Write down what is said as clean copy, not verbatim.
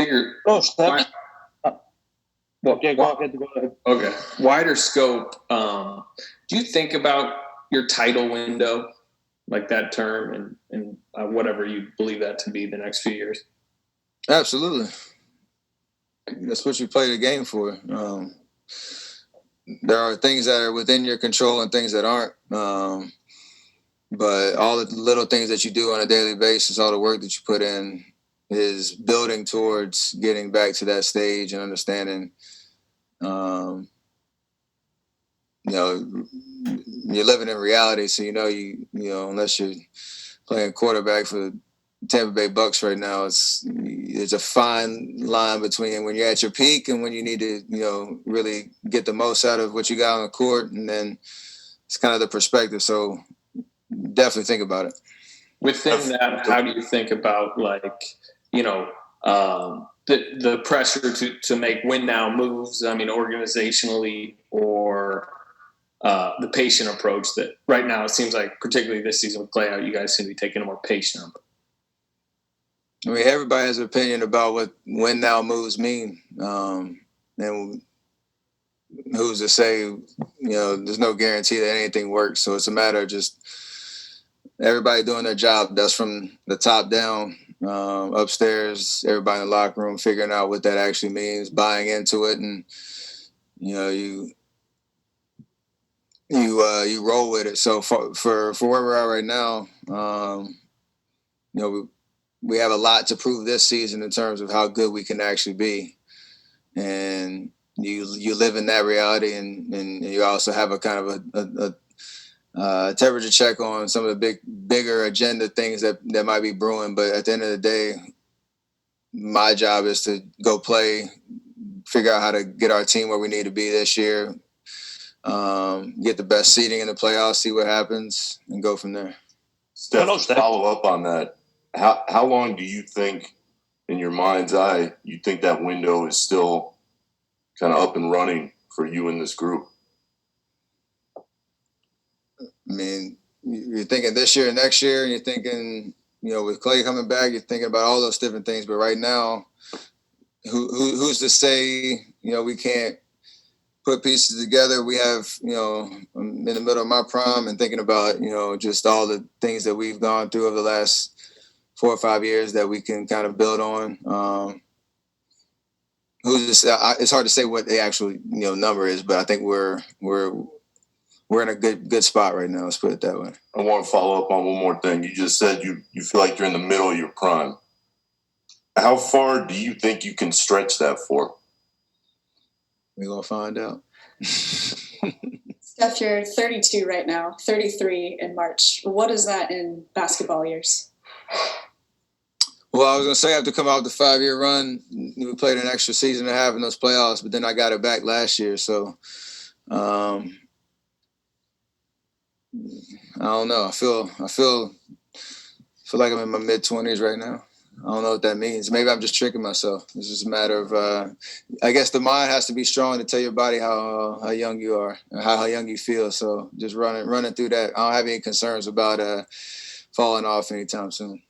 bigger. Oh, Steph. Well, yeah, go ahead. Okay. Wider scope. Do you think about your title window, like that term, and whatever you believe that to be the next few years? Absolutely. That's what you play the game for. There are things that are within your control and things that aren't. But all the little things that you do on a daily basis, all the work that you put in, is building towards getting back to that stage and understanding. You're living in reality, so you unless you're playing quarterback for Tampa Bay Bucks right now, there's a fine line between when you're at your peak and when you need to really get the most out of what you got on the court, and then it's kind of the perspective. So definitely think about it. Within that, how do you think about the pressure to make win now moves? I mean, organizationally, or the patient approach that right now it seems like, particularly this season with Klay out, you guys seem to be taking a more patient approach. I mean, everybody has an opinion about what win now moves mean, and who's to say? There's no guarantee that anything works. So it's a matter of just everybody doing their job. That's from the top down, upstairs. Everybody in the locker room figuring out what that actually means, buying into it, and you roll with it. So for where we're at right now, we have a lot to prove this season in terms of how good we can actually be, and you live in that reality, and you also have a kind of a temperature check on some of the bigger agenda things that might be brewing. But at the end of the day, my job is to go play, figure out how to get our team where we need to be this year, get the best seeding in the playoffs, see what happens, and go from there. Steph, to follow up on that, how long do you think, in your mind's eye, you think that window is still kind of up and running for you in this group? I mean, you're thinking this year and next year, and you're thinking, with Klay coming back, you're thinking about all those different things. But right now, who's to say, we can't put pieces together? We have, I'm in the middle of my prime and thinking about, just all the things that we've gone through over the last 4 or 5 years that we can kind of build on. Who's to say? It's hard to say what the actual, number is, but I think we're in a good spot right now. Let's put it that way. I want to follow up on one more thing. You just said you feel like you're in the middle of your prime. How far do you think you can stretch that for? We're going to find out. Steph, you're 32 right now, 33 in March. What is that in basketball years? Well, I was going to say, I have to come out with the 5-year run. We played an extra season and a half in those playoffs, but then I got it back last year. So, I don't know. I feel like I'm in my mid-20s right now. I don't know what that means. Maybe I'm just tricking myself. It's just a matter of, I guess the mind has to be strong to tell your body how young you are, and how young you feel. So just running through that. I don't have any concerns about falling off anytime soon.